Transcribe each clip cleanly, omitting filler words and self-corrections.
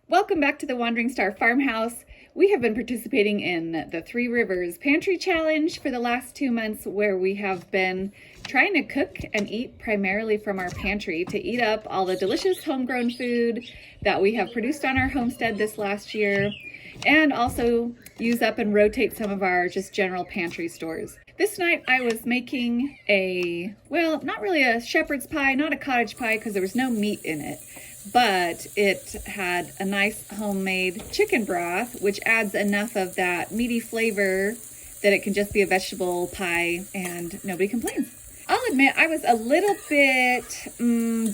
Welcome back to the Wandering Star Farmhouse. We have been participating in the Three Rivers Pantry Challenge for the last 2 months, where we have been trying to cook and eat primarily from our pantry to eat up all the delicious homegrown food that we have produced on our homestead this last year, and also use up and rotate some of our just general pantry stores. This night I was making not really a shepherd's pie, not a cottage pie because there was no meat in it, but it had a nice homemade chicken broth, which adds enough of that meaty flavor that it can just be a vegetable pie and nobody complains. I'll admit I was a little bit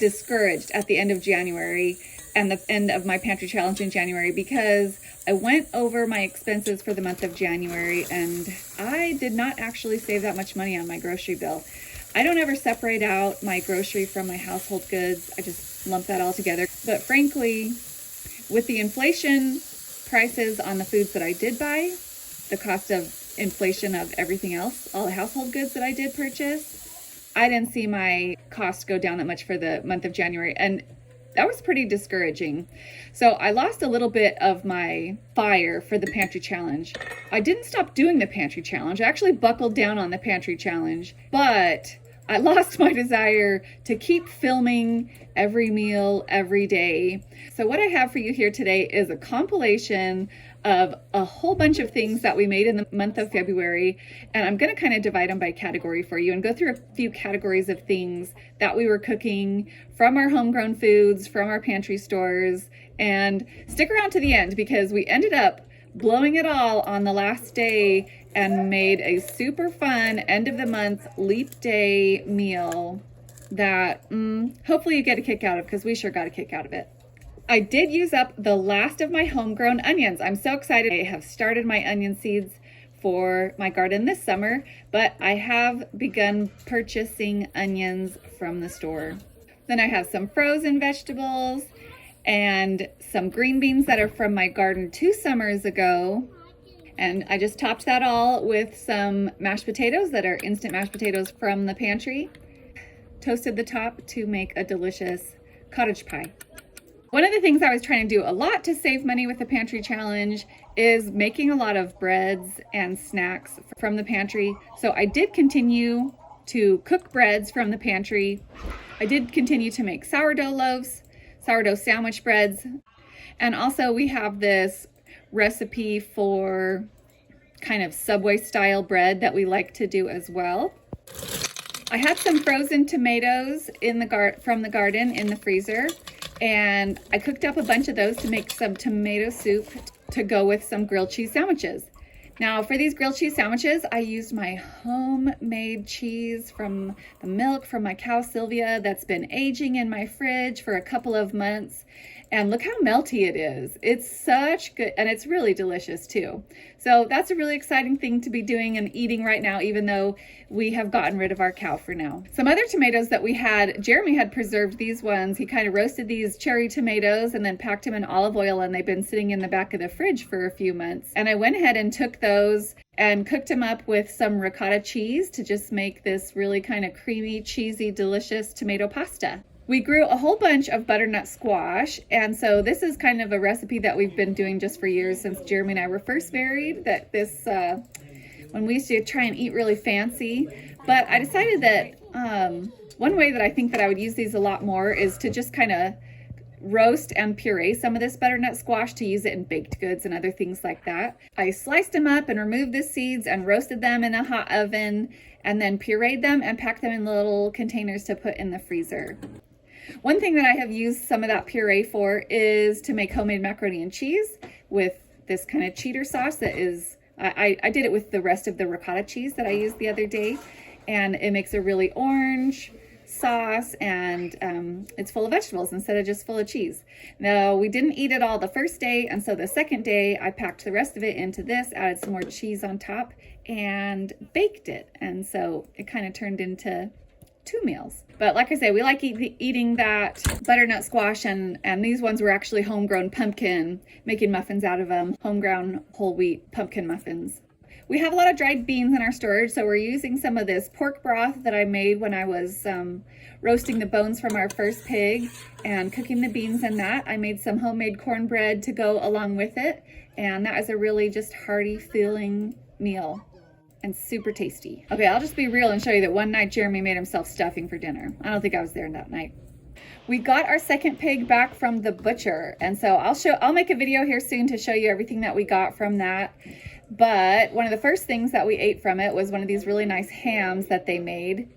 discouraged at the end of January and the end of my pantry challenge in January, because I went over my expenses for the month of January and I did not actually save that much money on my grocery bill. I don't ever separate out my grocery from my household goods. I just lump that all together. But frankly, with the inflation prices on the foods that I did buy, the cost of inflation of everything else, all the household goods that I did purchase, I didn't see my cost go down that much for the month of January. And that was pretty discouraging. So I lost a little bit of my fire for the pantry challenge. I didn't stop doing the pantry challenge. I actually buckled down on the pantry challenge, but I lost my desire to keep filming every meal every day. So what I have for you here today is a compilation of a whole bunch of things that we made in the month of February, and I'm going to kind of divide them by category for you and go through a few categories of things that we were cooking from our homegrown foods, from our pantry stores. And stick around to the end, because we ended up blowing it all on the last day and made a super fun end of the month leap day meal that hopefully you get a kick out of, because we sure got a kick out of it. I did use up the last of my homegrown onions. I'm so excited. I have started my onion seeds for my garden this summer, but I have begun purchasing onions from the store. Then I have some frozen vegetables and some green beans that are from my garden 2 summers ago. And I just topped that all with some mashed potatoes that are instant mashed potatoes from the pantry. Toasted the top to make a delicious cottage pie. One of the things I was trying to do a lot to save money with the pantry challenge is making a lot of breads and snacks from the pantry. So I did continue to cook breads from the pantry. I did continue to make sourdough loaves, sourdough sandwich breads. And also we have this recipe for kind of Subway style bread that we like to do as well. I had some frozen tomatoes from the garden in the freezer, and I cooked up a bunch of those to make some tomato soup to go with some grilled cheese sandwiches. Now for these grilled cheese sandwiches, I used my homemade cheese from the milk from my cow Sylvia that's been aging in my fridge for a couple of months. And look how melty it is. It's such good, and it's really delicious too. So that's a really exciting thing to be doing and eating right now, even though we have gotten rid of our cow for now. Some other tomatoes that we had, Jeremy had preserved these ones. He kind of roasted these cherry tomatoes and then packed them in olive oil, and they've been sitting in the back of the fridge for a few months. And I went ahead and took those and cooked them up with some ricotta cheese to just make this really kind of creamy, cheesy, delicious tomato pasta. We grew a whole bunch of butternut squash, and so this is kind of a recipe that we've been doing just for years since Jeremy and I were first married, when we used to try and eat really fancy. But I decided that one way that I think that I would use these a lot more is to just kind of roast and puree some of this butternut squash to use it in baked goods and other things like that. I sliced them up and removed the seeds and roasted them in a hot oven, and then pureed them and packed them in little containers to put in the freezer. One thing that I have used some of that puree for is to make homemade macaroni and cheese with this kind of cheater sauce that is, I did it with the rest of the ricotta cheese that I used the other day, and it makes a really orange sauce, and it's full of vegetables instead of just full of cheese. Now, we didn't eat it all the first day, and so the second day I packed the rest of it into this, added some more cheese on top, and baked it. And so it kind of turned into 2 meals. But like I say, we like eating that butternut squash, and these ones were actually homegrown pumpkin, making muffins out of them, homegrown whole wheat pumpkin muffins. We have a lot of dried beans in our storage, so we're using some of this pork broth that I made when I was roasting the bones from our first pig and cooking the beans in that. I made some homemade cornbread to go along with it, and that is a really just hearty feeling meal and super tasty. Okay, I'll just be real and show you that one night Jeremy made himself stuffing for dinner. I don't think I was there that night. We got our second pig back from the butcher, and so I'll make a video here soon to show you everything that we got from that. But one of the first things that we ate from it was one of these really nice hams that they made.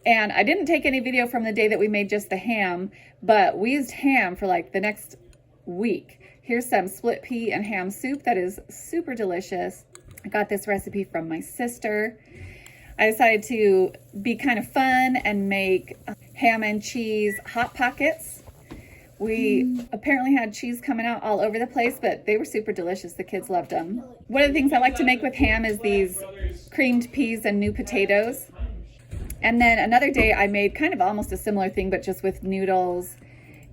And I didn't take any video from the day that we made just the ham, but we used ham for like the next week. Here's some split pea and ham soup that is super delicious. I got this recipe from my sister. I decided to be kind of fun and make ham and cheese Hot Pockets. We apparently had cheese coming out all over the place, but they were super delicious. The kids loved them. One of the things I like to make with ham is these creamed peas and new potatoes. And then another day I made kind of almost a similar thing, but just with noodles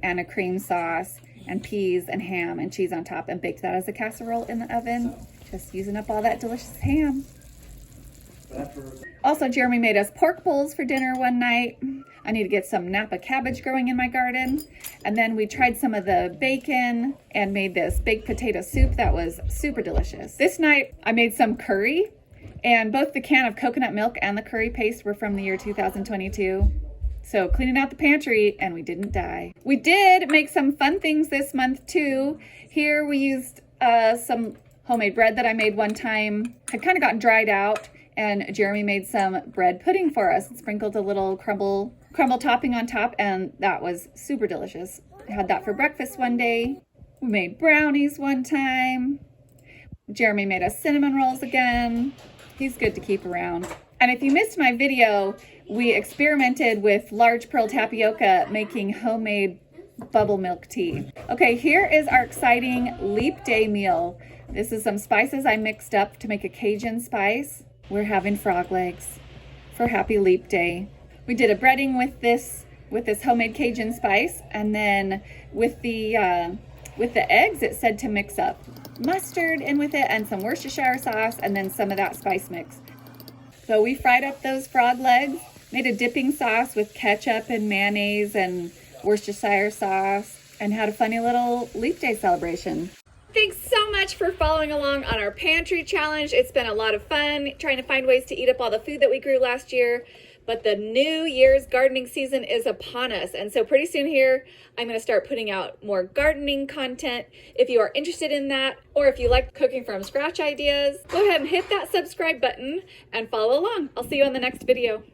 and a cream sauce and peas and ham and cheese on top, and baked that as a casserole in the oven. Just using up all that delicious ham. Also, Jeremy made us pork bowls for dinner one night. I need to get some Napa cabbage growing in my garden. And then we tried some of the bacon and made this baked potato soup that was super delicious. This night I made some curry, and both the can of coconut milk and the curry paste were from the year 2022. So cleaning out the pantry, and we didn't die. We did make some fun things this month too. Here we used some homemade bread that I made one time. Had kind of gotten dried out, and Jeremy made some bread pudding for us and sprinkled a little crumble topping on top, and that was super delicious. I had that for breakfast one day. We made brownies one time. Jeremy made us cinnamon rolls again. He's good to keep around. And if you missed my video, we experimented with large pearl tapioca making homemade bubble milk tea. Okay, here is our exciting leap day meal. This is some spices I mixed up to make a Cajun spice. We're having frog legs for Happy Leap Day. We did a breading with this homemade Cajun spice, and then with the eggs, it said to mix up mustard in with it and some Worcestershire sauce, and then some of that spice mix. So we fried up those frog legs, made a dipping sauce with ketchup and mayonnaise and Worcestershire sauce, and had a funny little Leap Day celebration. Thanks so much for following along on our pantry challenge. It's been a lot of fun trying to find ways to eat up all the food that we grew last year. But the New Year's gardening season is upon us. And so pretty soon here, I'm going to start putting out more gardening content. If you are interested in that, or if you like cooking from scratch ideas, go ahead and hit that subscribe button and follow along. I'll see you on the next video.